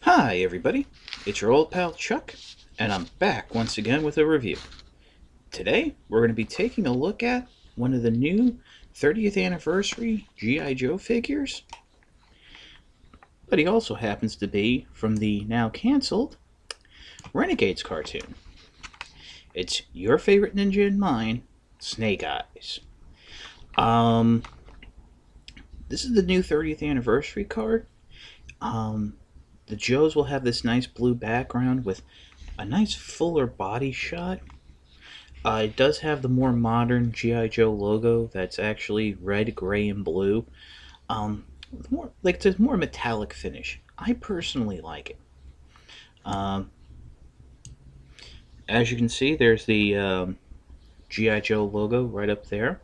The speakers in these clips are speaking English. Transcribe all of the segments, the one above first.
Hi everybody, it's your old pal Chuck, and I'm back once again with a review. Today we're going to be taking a look at one of the new 30th anniversary G.I. Joe figures, but he also happens to be from the now cancelled Renegades cartoon. It's your favorite ninja and mine, Snake Eyes. Um, this is the new 30th anniversary card. Um, the Joes will have this nice blue background with a nice fuller body shot. It does have the more modern G.I. Joe logo that's actually red, gray, and blue. More like it's a more metallic finish. I personally like it. Um, as you can see, there's the G.I. Joe logo right up there.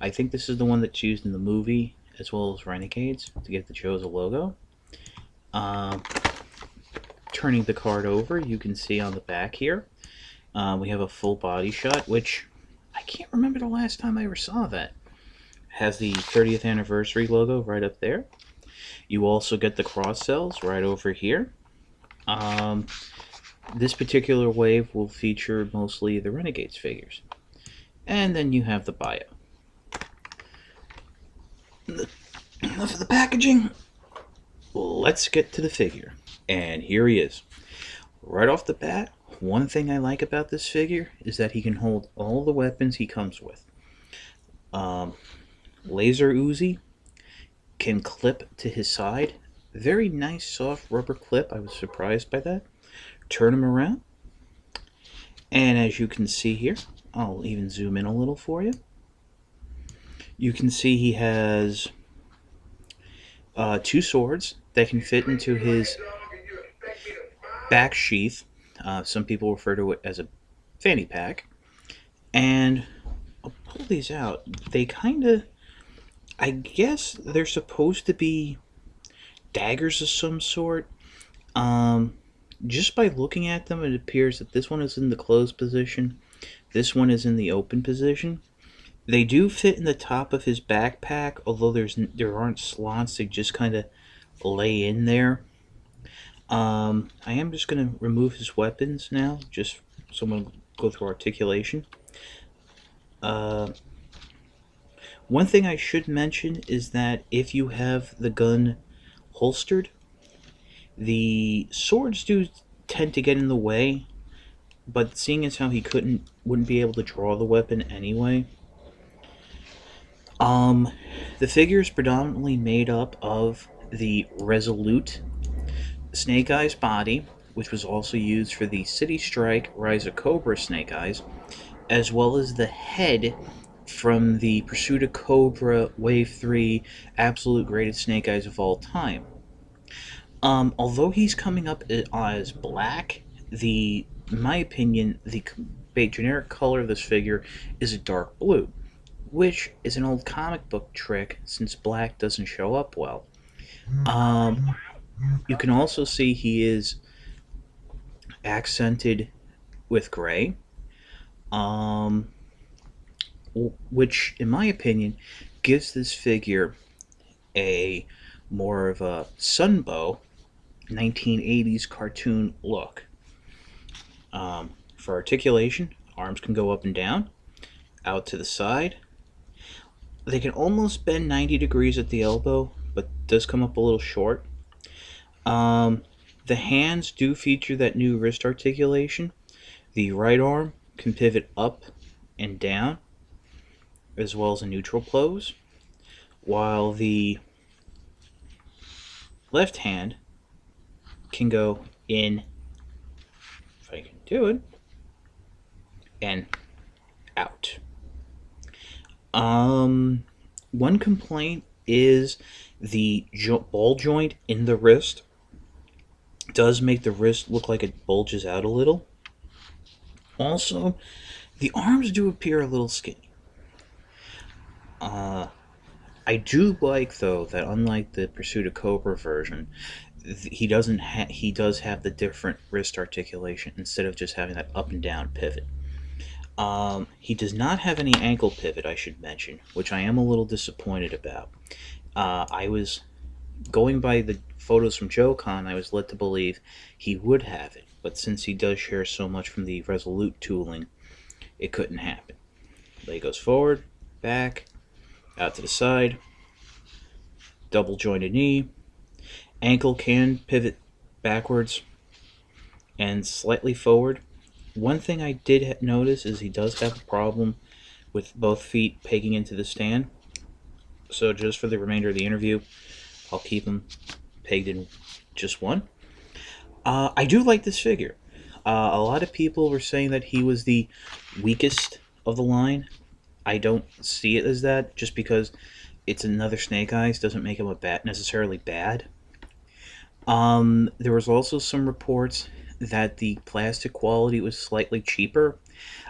I think this is the one that's used in the movie as well as Renegades to get the Joe's logo. Um, Turning the card over, you can see on the back here, we have a full body shot, which I can't remember the last time I ever saw that. Has the 30th anniversary logo right up there. You also get the cross cells right over here. Um, this particular wave will feature mostly the Renegades figures. And then you have the bio. Enough of the packaging. Let's get to the figure. And here he is. Right off the bat, one thing I like about this figure is that he can hold all the weapons he comes with. Laser Uzi can clip to his side. Very nice soft rubber clip. I was surprised by that. Turn him around. And as you can see here, I'll even zoom in a little for you. You can see he has two swords that can fit into his back sheath. Some people refer to it as a fanny pack. And I'll pull these out. They kind of, I guess they're supposed to be daggers of some sort. Just by looking at them, it appears that this one is in the closed position. This one is in the open position. They do fit in the top of his backpack, although there aren't slots. They just kind of lay in there. I am just going to remove his weapons now, just so I'm going to go through articulation. One thing I should mention is that if you have the gun holstered, the swords do tend to get in the way, but seeing as how he wouldn't be able to draw the weapon anyway. The figure is predominantly made up of the Resolute Snake Eyes body, which was also used for the City Strike Rise of Cobra Snake Eyes, as well as the head from the Pursuit of Cobra Wave 3 Absolute Greatest Snake Eyes of all time. Although he's coming up as black, in my opinion, the generic color of this figure is a dark blue, which is an old comic book trick since black doesn't show up well. You can also see he is accented with gray, which, in my opinion, gives this figure a more of a Sunbow 1980s cartoon look. For articulation, arms can go up and down, out to the side. They can almost bend 90 degrees at the elbow, but does come up a little short. The hands do feature that new wrist articulation. The right arm can pivot up and down, as well as a neutral pose, while the left hand can go in, if I can do it, and out. One complaint is the ball joint in the wrist does make the wrist look like it bulges out a little. Also, the arms do appear a little skinny. I do like, though, that unlike the Pursuit of Cobra version, he does have the different wrist articulation instead of just having that up and down pivot. He does not have any ankle pivot, I should mention, which I am a little disappointed about. I was Going by the photos from JoeCon, I was led to believe he would have it, but since he does share so much from the Resolute tooling, it couldn't happen. Leg goes forward, back, out to the side, double jointed knee. Ankle can pivot backwards and slightly forward. One thing I did notice is he does have a problem with both feet pegging into the stand. So just for the remainder of the interview, I'll keep him pegged in just one. I do like this figure. A lot of people were saying that he was the weakest of the line. I don't see it as that, just because it's another Snake Eyes doesn't make him necessarily bad. There was also some reports that the plastic quality was slightly cheaper.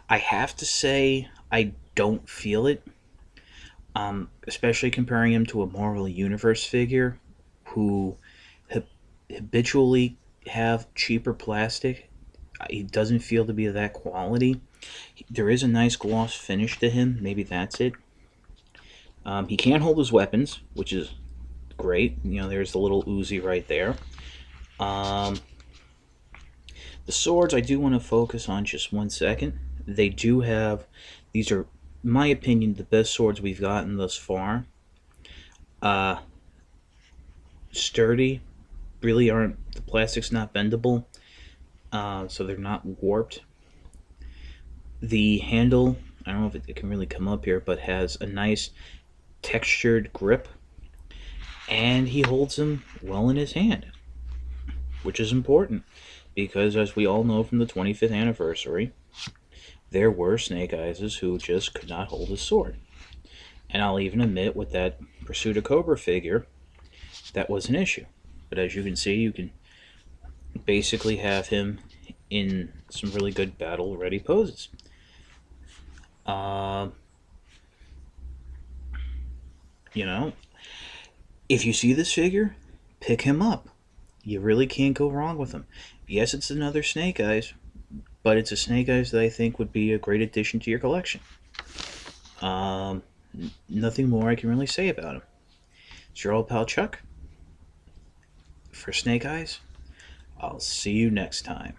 I have to say I don't feel it, especially comparing him to a Marvel Universe figure who habitually have cheaper plastic. It doesn't feel to be of that quality. There is a nice gloss finish to him. Maybe that's it. He can hold his weapons, which is great. There's the little Uzi right there. The swords, I do want to focus on just 1 second. They do have, these are, in my opinion, the best swords we've gotten thus far. Sturdy, really aren't, the plastic's not bendable, so they're not warped. The handle, I don't know if it can really come up here, but has a nice textured grip, and he holds them well in his hand, which is important because, as we all know from the 25th anniversary, there were Snake Eyes who just could not hold his sword. And I'll even admit, with that Pursuit of Cobra figure, that was an issue. But as you can see, you can basically have him in some really good battle-ready poses. If you see this figure, pick him up. You really can't go wrong with him. Yes, it's another Snake Eyes, but it's a Snake Eyes that I think would be a great addition to your collection. Nothing more I can really say about him. It's your old pal Chuck. For Snake Eyes, I'll see you next time.